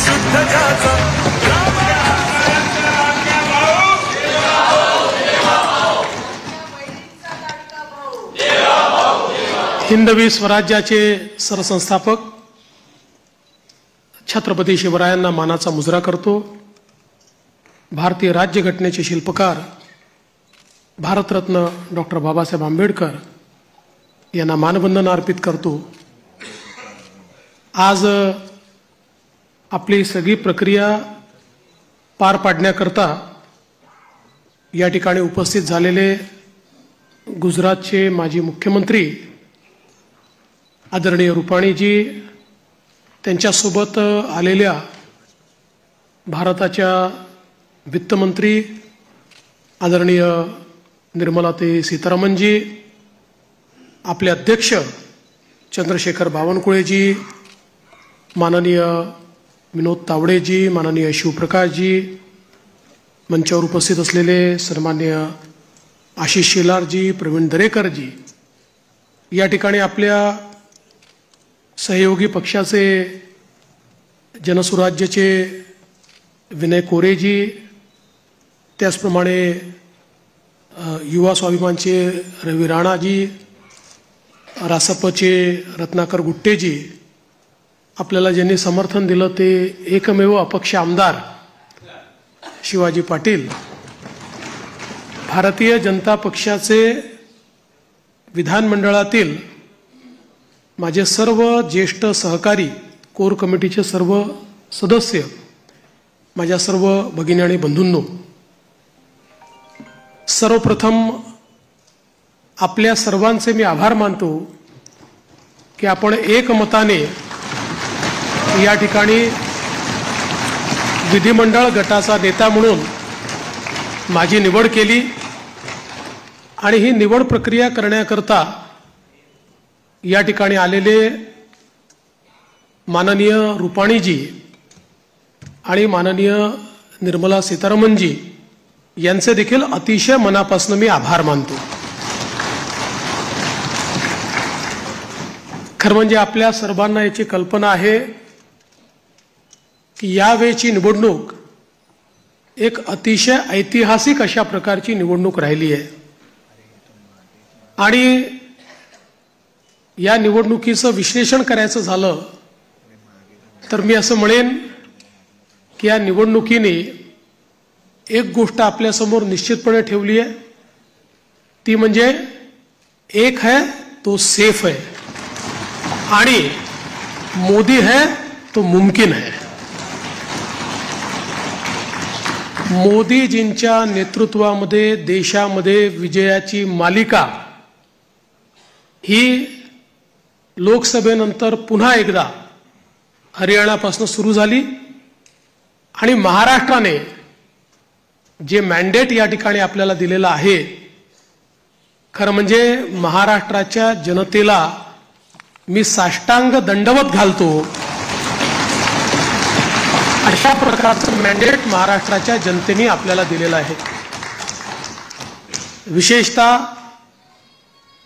शुद्ध ज्याचा हिंदवी स्वराज्याचे सरसंस्थापक छत्रपती शिवरायांना मानाचा मुजरा करतो। भारतीय राज्यघटनेचे शिल्पकार भारतरत्न डॉक्टर बाबासाहेब आंबेडकर यांना मानवंदना अर्पित करतो। आज आपली सगळी प्रक्रिया पार पाडण्याकरता या ठिकाणी उपस्थित झालेले गुजरातचे माजी मुख्यमंत्री आदरणीय रुपाणीजी, त्यांच्यासोबत आलेल्या भारताच्या वित्तमंत्री आदरणीय निर्मलाताई सीतारामनजी, आपले अध्यक्ष चंद्रशेखर बावनकुळेजी, माननीय विनोद तावडेजी, माननीय शिवप्रकाशजी, मंचावर उपस्थित असलेले सन्माननीय आशिष शेलारजी, प्रवीण दरेकरजी, या ठिकाणी आपल्या सहयोगी पक्षाचे जनसुराज्याचे विनय कोरेजी, त्याचप्रमाणे युवा स्वाभिमानचे रवी राणाजी, रासपचे रत्नाकर गुट्टेजी, आपल्याला ज्यांनी समर्थन दिलं ते एकमेव अपक्ष आमदार शिवाजी पाटील, भारतीय जनता पक्षाचे विधानमंडळातील माझे सर्व ज्येष्ठ सहकारी, कोर कमिटीचे सर्व सदस्य, माझ्या सर्व भगिनी आणि बंधूंनो, सर्वप्रथम आपल्या सर्वांचे मी आभार मानतो की आपण एकमताने या ठिकाणी विधिमंडळ गटाचा नेता म्हणून माझी निवड केली आणि ही निवड प्रक्रिया करण्याकरता या ठिकाणी आलेले माननीय रुपाणीजी आणि माननीय निर्मला सीतारामनजी यांचे देखील अतिशय मनापासून मी आभार मानतो। खरं म्हणजे आपल्या सर्वांना याची कल्पना आहे की यावेळची निवडणूक एक अतिशय ऐतिहासिक अशा प्रकारची निवडणूक राहिली आहे आणि या निवडणुकीचं विश्लेषण करायचं झालं तर मी असं म्हणेन की या निवडणुकीने एक गोष्ट आपल्यासमोर निश्चितपणे ठेवली आहे, ती म्हणजे एक है तो सेफ है आणि मोदी है तो मुमकिन है। मोदीजींच्या नेतृत्वामध्ये देशामध्ये विजयाची मालिका ही लोकसभेनंतर पुन्हा एकदा हरियाणापासून सुरू झाली आणि महाराष्ट्राने जे मॅन्डेट या ठिकाणी आपल्याला दिलेलं आहे, खरं म्हणजे महाराष्ट्राच्या जनतेला मी साष्टांग दंडवत घालतो, अशा प्रकारचं मॅन्डेट महाराष्ट्राच्या जनतेने आपल्याला दिलेलं आहे। विशेषतः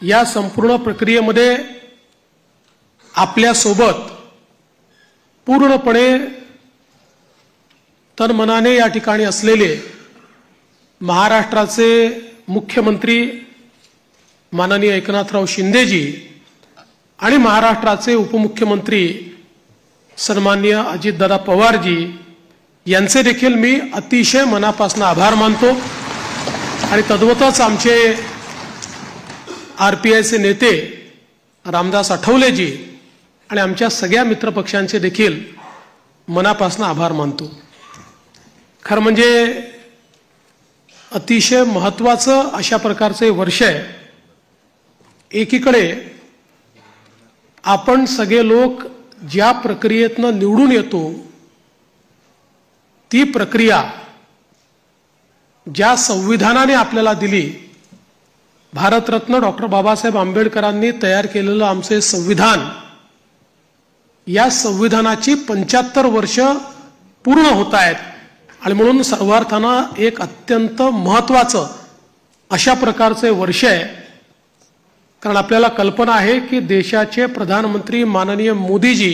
या संपूर्ण प्रक्रियेमध्ये आपल्यासोबत पूर्णपणे तनमनाने या ठिकाणी असलेले महाराष्ट्राचे मुख्यमंत्री माननीय एकनाथराव शिंदेजी आणि महाराष्ट्राचे उपमुख्यमंत्री सन्माननीय अजितदादा पवारजी यांचे देखील मी अतिशय मनापासून आभार मानतो आणि तद्वतच आमचे आरपीआयचे नेते रामदास आठवलेजी आणि आमच्या सगळ्या मित्रपक्षांचे देखील मनापासून आभार मानतो। खरं म्हणजे अतिशय महत्त्वाचं अशा प्रकारचे वर्ष आहे। एकीकडे आपण सगळे लोक ज्या प्रक्रियेतनं निवडून येतो ती प्रक्रिया ज्या संविधानाने आपल्याला दिली, भारतरत्न डॉक्टर बाबासाहेब आंबेडकरांनी तयार केलेलं आमचे संविधान, या संविधानाची 75 वर्ष पूर्ण होत आहेत आणि म्हणून सर्वार्थानं एक अत्यंत महत्त्वाचं अशा प्रकारचे वर्ष आहे। कारण आपल्याला कल्पना आहे की देशाचे प्रधानमंत्री माननीय मोदीजी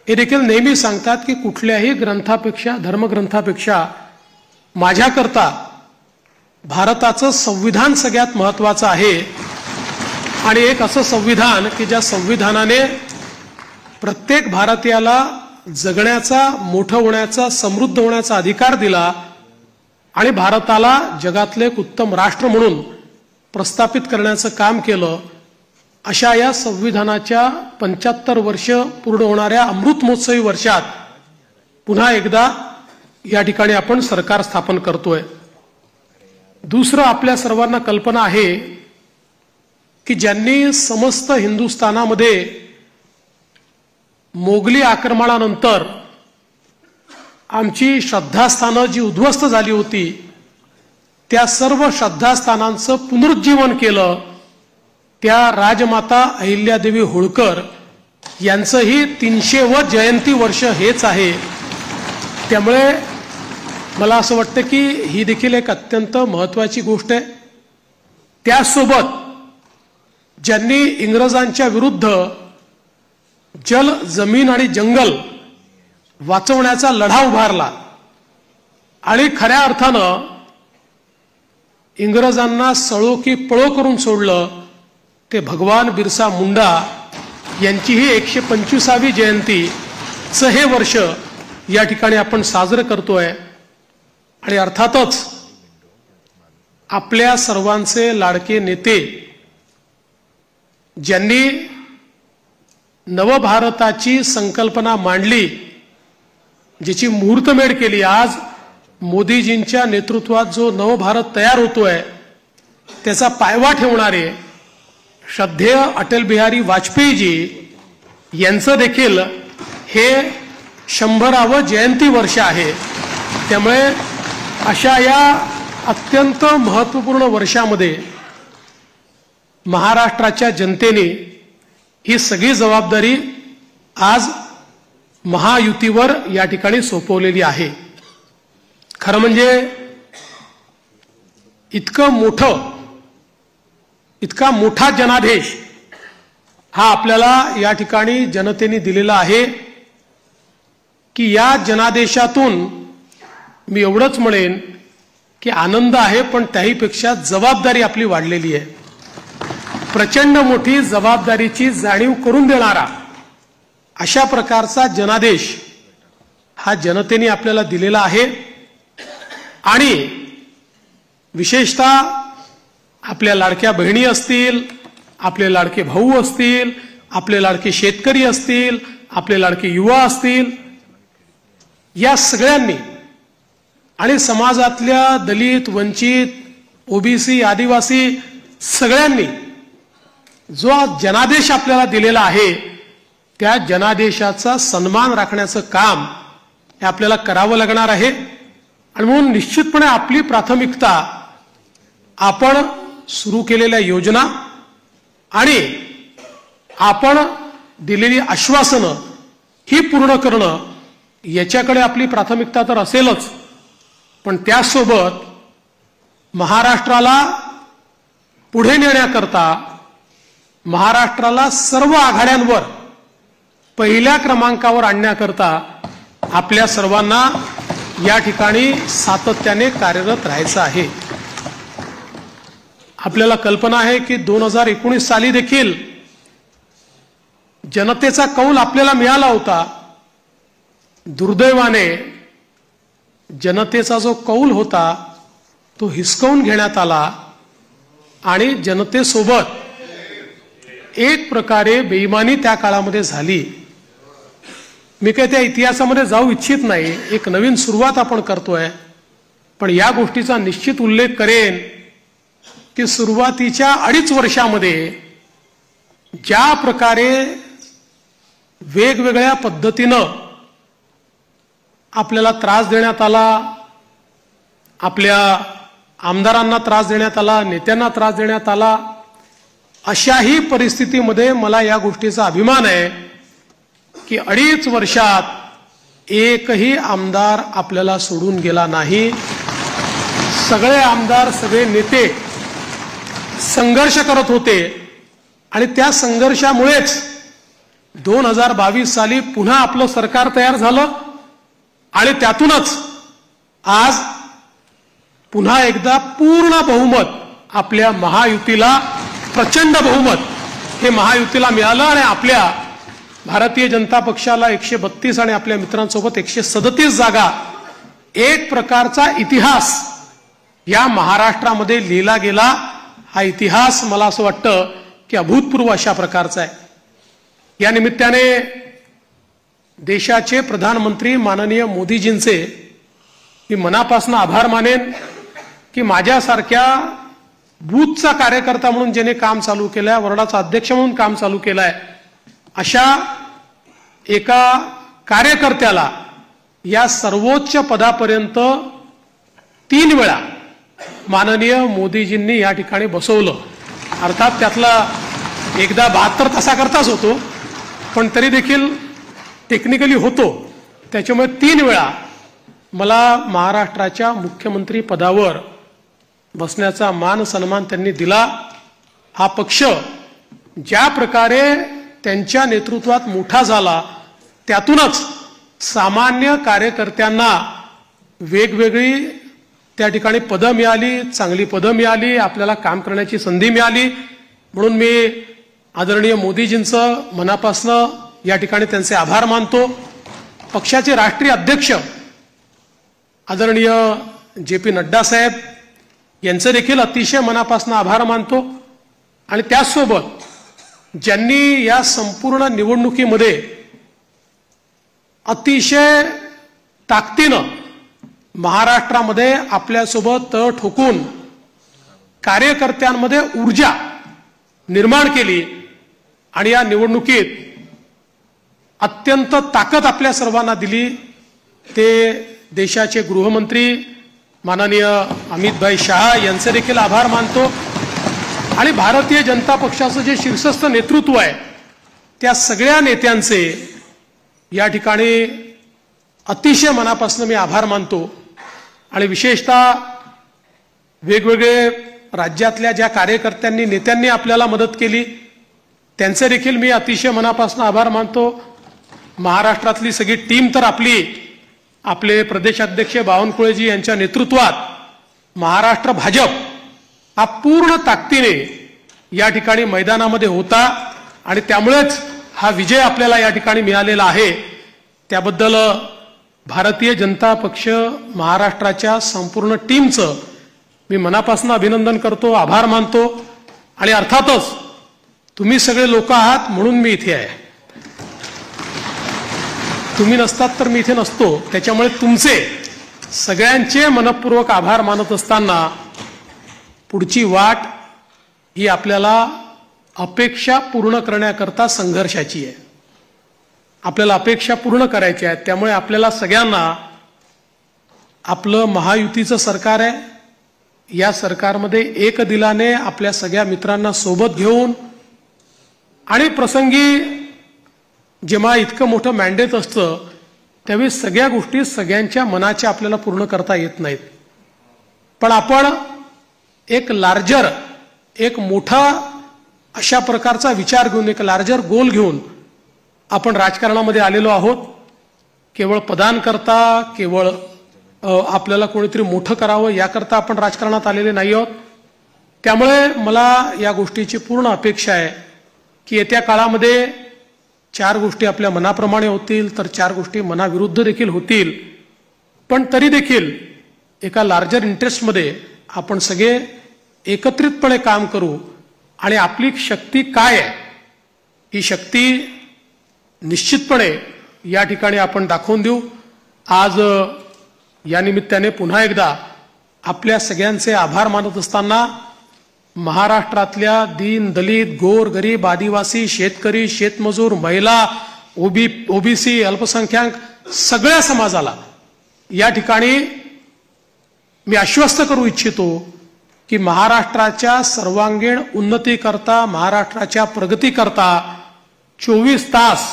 हे देखील नेहमी सांगतात की कुठल्याही ग्रंथापेक्षा, धर्मग्रंथापेक्षा माझ्याकरता भारताचं संविधान सगळ्यात महत्त्वाचं आहे. आणि एक असं संविधान की ज्या संविधानाने प्रत्येक भारतीयाला जगण्याचा, मोठं होण्याचा, समृद्ध होण्याचा अधिकार दिला आणि भारताला जगातले एक उत्तम राष्ट्र म्हणून प्रस्थापित करण्याचं काम केलं. अशा या संविधानाच्या 75 वर्ष पूर्ण होणाऱ्या अमृत महोत्सवी वर्षात पुन्हा एकदा या ठिकाणी आपण सरकार स्थापन करतोय. दुसरं, आपल्या सर्वांना कल्पना आहे की ज्यांनी समस्त हिंदुस्थानामध्ये मोगली आक्रमणानंतर आमची श्रद्धास्थानं जी उद्ध्वस्त झाली होती त्या सर्व श्रद्धास्थानांचं पुनरुज्जीवन केलं. त्या राजमाता अहिल्यादेवी होळकर यांचंही 300वे जयंती वर्ष हेच आहे. त्यामुळे मला असं वाटतं की ही देखील एक अत्यंत महत्त्वाची गोष्ट आहे. त्यासोबत ज्यांनी इंग्रजांच्या विरुद्ध जल, जमीन आणि जंगल वाचवण्याचा लढा उभारला आणि खऱ्या अर्थानं इंग्रजांना सळो की पळो करून सोडलं, ते भगवान बिरसा मुंडा यांचीही 125वी जयंतीचं हे वर्ष या ठिकाणी आपण साजरं करतोय. आणि अर्थातच आपल्या सर्वांचे लाडके नेते ज्यांनी नवभारताची संकल्पना मांडली, ज्याची मुहूर्तमेढ केली, आज मोदीजींच्या नेतृत्वात जो नवभारत तयार होतोय त्याचा पायवा ठेवणारे श्रद्धेय अटल बिहारी वाजपेयीजी यांचं देखील हे 100वे जयंती वर्ष आहे. त्यामुळे अशा या अत्यंत महत्त्वपूर्ण वर्षामध्ये महाराष्ट्राच्या जनतेने ही सगळी जबाबदारी आज महायुतीवर या ठिकाणी सोपवलेली आहे. खरं म्हणजे इतका मोठा जनादेश हा आपल्याला या ठिकाणी जनतेने दिलेला आहे की या जनादेशातून मी एवढंच म्हणेन की आनंद आहे, पण त्याहीपेक्षा जबाबदारी आपली वाढलेली आहे. प्रचंड मोठी जबाबदारीची जाणीव करून देणारा अशा प्रकारचा जनादेश हा जनतेने आपल्याला दिलेला आहे. आणि विशेषतः आपल्या लाडक्या बहिणी असतील, आपले लाडके भाऊ असतील, आपले लाडके शेतकरी असतील, आपले लाडके युवा असतील, या सगळ्यांनी आणि समाजातल्या दलित, वंचित, ओबीसी, आदिवासी सगळ्यांनी जो जनादेश आपल्याला दिलेला आहे त्या जनादेशाचा सन्मान राखण्याचं काम हे आपल्याला करावं लागणार आहे. आणि म्हणून निश्चितपणे आपली प्राथमिकता आपण सुरू केलेल्या योजना आणि आपण दिलेली आश्वासनं ही पूर्ण करणं याच्याकडे आपली प्राथमिकता तर असेलच, पण त्यासोबत महाराष्ट्राला पुढे नेण्याकरता, महाराष्ट्राला सर्व आघाड्यांवर पहिल्या क्रमांकावर आणण्याकरता आपल्या सर्वांना या ठिकाणी सातत्याने कार्यरत राहायचं आहे. आपल्याला कल्पना आहे की 2019 साली देखील जनतेचा कौल आपल्याला मिळाला होता. दुर्दैवाने जनतेचा जो कौल होता तो हिसकावून घेण्यात आला आणि जनतेसोबत एक प्रकारे बेईमानी त्या काळामध्ये झाली. मी काही त्या इतिहासामध्ये जाऊ इच्छित नाही, एक नवीन सुरुवात आपण करतोय, पण या गोष्टीचा निश्चित उल्लेख करेन की सुरुवातीच्या 2.5 वर्षामध्ये ज्या प्रकारे वेगवेगळ्या पद्धतीनं आपल्याला त्रास देण्यात आला, आपल्या आमदारांना त्रास देण्यात आला, नेत्यांना त्रास देण्यात आला, अशाही परिस्थितीमध्ये मला या गोष्टीचा अभिमान आहे की 2.5 वर्षात एकही आमदार आपल्याला सोडून गेला नाही. सगळे आमदार, सगळे नेते संघर्ष करत होते आणि त्या संघर्षामुळेच 2022 साली पुन्हा आपलं सरकार तयार झालं आणि त्यातूनच आज पुन्हा एकदा पूर्ण बहुमत आपल्या महायुतीला, प्रचंड बहुमत हे महायुतीला मिळालं आणि आपल्या भारतीय जनता पक्षाला 132 आणि आपल्या मित्रांसोबत 137 जागा, एक प्रकारचा इतिहास या महाराष्ट्रामध्ये लिहिला गेला. हा इतिहास मला असं वाटतं की अभूतपूर्व अशा प्रकारचा आहे. या निमित्ताने देशाचे प्रधानमंत्री माननीय मोदीजींचे मी मनापासून आभार मानेन की माझ्यासारख्या बूथचा कार्यकर्ता म्हणून ज्याने काम चालू केलंय, वॉर्डाचा अध्यक्ष म्हणून काम चालू केलंय, अशा एका कार्यकर्त्याला या सर्वोच्च पदापर्यंत 3 वेळा माननीय मोदीजींनी या ठिकाणी बसवलं. अर्थात त्यातला एकदा 72 तासाकरताच होतो, पण तरी देखील टेक्निकली होतो. त्याच्यामुळे 3 वेळा मला महाराष्ट्राच्या मुख्यमंत्री पदावर बसण्याचा मान सन्मान त्यांनी दिला. हा पक्ष ज्या प्रकारे त्यांच्या नेतृत्वात मोठा झाला, त्यातूनच सामान्य कार्यकर्त्यांना वेगवेगळी त्या ठिकाणी पदं मिळाली, चांगली पदं मिळाली, आपल्याला काम करण्याची संधी मिळाली. म्हणून मी आदरणीय मोदीजींचं मनापासून या ठिकाणी त्यांचे आभार मानतो. पक्षाचे राष्ट्रीय अध्यक्ष आदरणीय JP नड्डा साहेब यांचे देखील अतिशय मनापासून आभार मानतो. आणि त्याचसोबत ज्यांनी या संपूर्ण निवडणुकीमध्ये अतिशय ताकदीनं महाराष्ट्रामध्ये आपल्यासोबत तळ ठोकून कार्यकर्त्यांमध्ये ऊर्जा निर्माण केली आणि या निवडणुकीत अत्यंत ताकद आपल्या सर्वांना दिली, ते देशाचे गृहमंत्री माननीय अमितभाई शहा यांचे देखील आभार मानतो. आणि भारतीय जनता पक्षाचं जे शीर्षस्थ नेतृत्व आहे त्या सगळ्या नेत्यांचे या ठिकाणी अतिशय मनापासून मी आभार मानतो. आणि विशेषतः वेगवेगळे राज्यातल्या ज्या कार्यकर्त्यांनी, नेत्यांनी आपल्याला मदत केली त्यांचे देखील मी अतिशय मनापासून आभार मानतो. महाराष्ट्रातली सगळी टीम तर आपले प्रदेशाध्यक्ष बावनकुळेजी यांच्या नेतृत्वात महाराष्ट्र भाजप हा पूर्ण ताकदीने या ठिकाणी मैदानामध्ये होता आणि त्यामुळेच हा विजय आपल्याला या ठिकाणी मिळालेला आहे. त्याबद्दल भारतीय जनता पक्ष महाराष्ट्राच्या संपूर्ण टीमचं मी मनापासून अभिनंदन करतो, आभार मानतो. आणि अर्थातच तुम्ही सगळे लोक आहात म्हणून मी इथे आहे. तुम्ही नसतात तर मी इथे नसतो. त्याच्यामुळे तुमचे सगळ्यांचे मनपूर्वक आभार मानत असताना पुढची वाट ही आपल्याला अपेक्षा पूर्ण करण्याकरता संघर्षाची आहे. आपल्याला अपेक्षा पूर्ण करायची आहेत. त्यामुळे आपल्याला सगळ्यांना आपलं महायुतीचं सरकार आहे, या सरकारमध्ये एक दिलाने आपल्या सगळ्या मित्रांना सोबत घेऊन आणि प्रसंगी जेव्हा इतकं मोठं मॅन्डेट असतं त्यावेळी सगळ्या गोष्टी सगळ्यांच्या मनाच्या आपल्याला पूर्ण करता येत नाहीत. पण आपण एक लार्जर, एक मोठा अशा प्रकारचा विचार घेऊन, एक लार्जर गोल घेऊन आपण राजकारणामध्ये आलेलो आहोत. केवळ पदांकरता, केवळ आपल्याला कोणीतरी मोठं करावं याकरता आपण राजकारणात आलेले नाही आहोत. त्यामुळे मला या गोष्टीची पूर्ण अपेक्षा आहे की येत्या काळामध्ये 4 गोष्टी आपल्या मनाप्रमाणे होतील तर 4 गोष्टी मनाविरुद्ध देखील होतील. पण तरी देखील एका लार्जर इंटरेस्टमध्ये आपण सगळे एकत्रितपणे काम करू आणि आपली शक्ती काय आहे ही शक्ती निश्चितपणे या ठिकाणी आपण दाखवून देऊ. आज या निमित्ताने पुन्हा एकदा आपल्या सगळ्यांचे आभार मानत असताना महाराष्ट्रातल्या दीन, दलित, गोर, गरीब, आदिवासी, शेतकरी, शेतमजूर, महिला, ओबीसी, अल्पसंख्याक सगळ्या समाजाला या ठिकाणी मी आश्वस्त करू इच्छितो की महाराष्ट्राच्या सर्वांगीण उन्नतीकरता, महाराष्ट्राच्या प्रगतीकरता 24 तास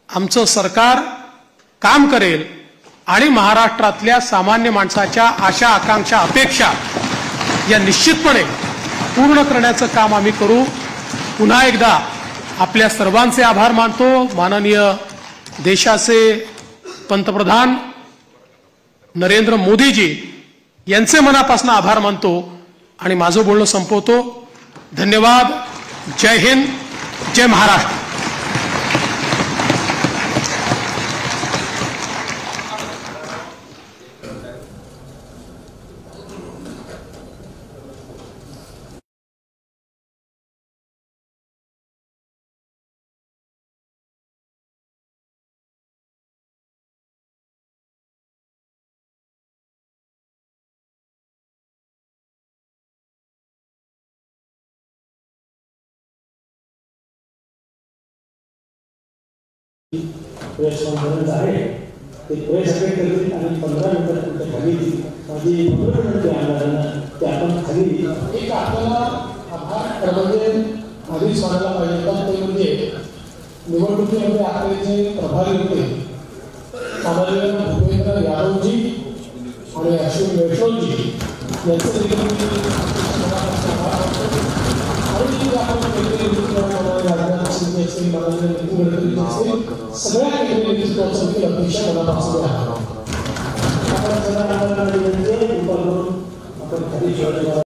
आमचं सरकार काम करेल आणि महाराष्ट्रातल्या सामान्य माणसाच्या आशा, आकांक्षा, अपेक्षा या निश्चितपणे पूर्ण करण्याचं काम आम्ही करू. पुन्हा एकदा आपल्या सर्वांचे आभार मानतो. माननीय देशाचे पंतप्रधान नरेंद्र मोदीजी यांचे मनापासून आभार मानतो आणि माझं बोलणं संपवतो. धन्यवाद. जय हिंद, जय महाराष्ट्र. प्रेस कॉन्फरन्स आहे ते प्रेस अटेंड करतील आणि 15 मिनिटात तुमच्या खाली माझी विनंती आमदारांना ते आपण खाली एक आपल्याला आभार म्हणजे आधीच म्हणायला पाहिजे होता ते म्हणजे निवडणुकीमध्ये आपले जे प्रभारी होते माननीय भूपेंद्र यादवजी आणि अश्विन वैष्णवजी यांचं देखील सगळ्या केंद्रीय नेतृत्वाचं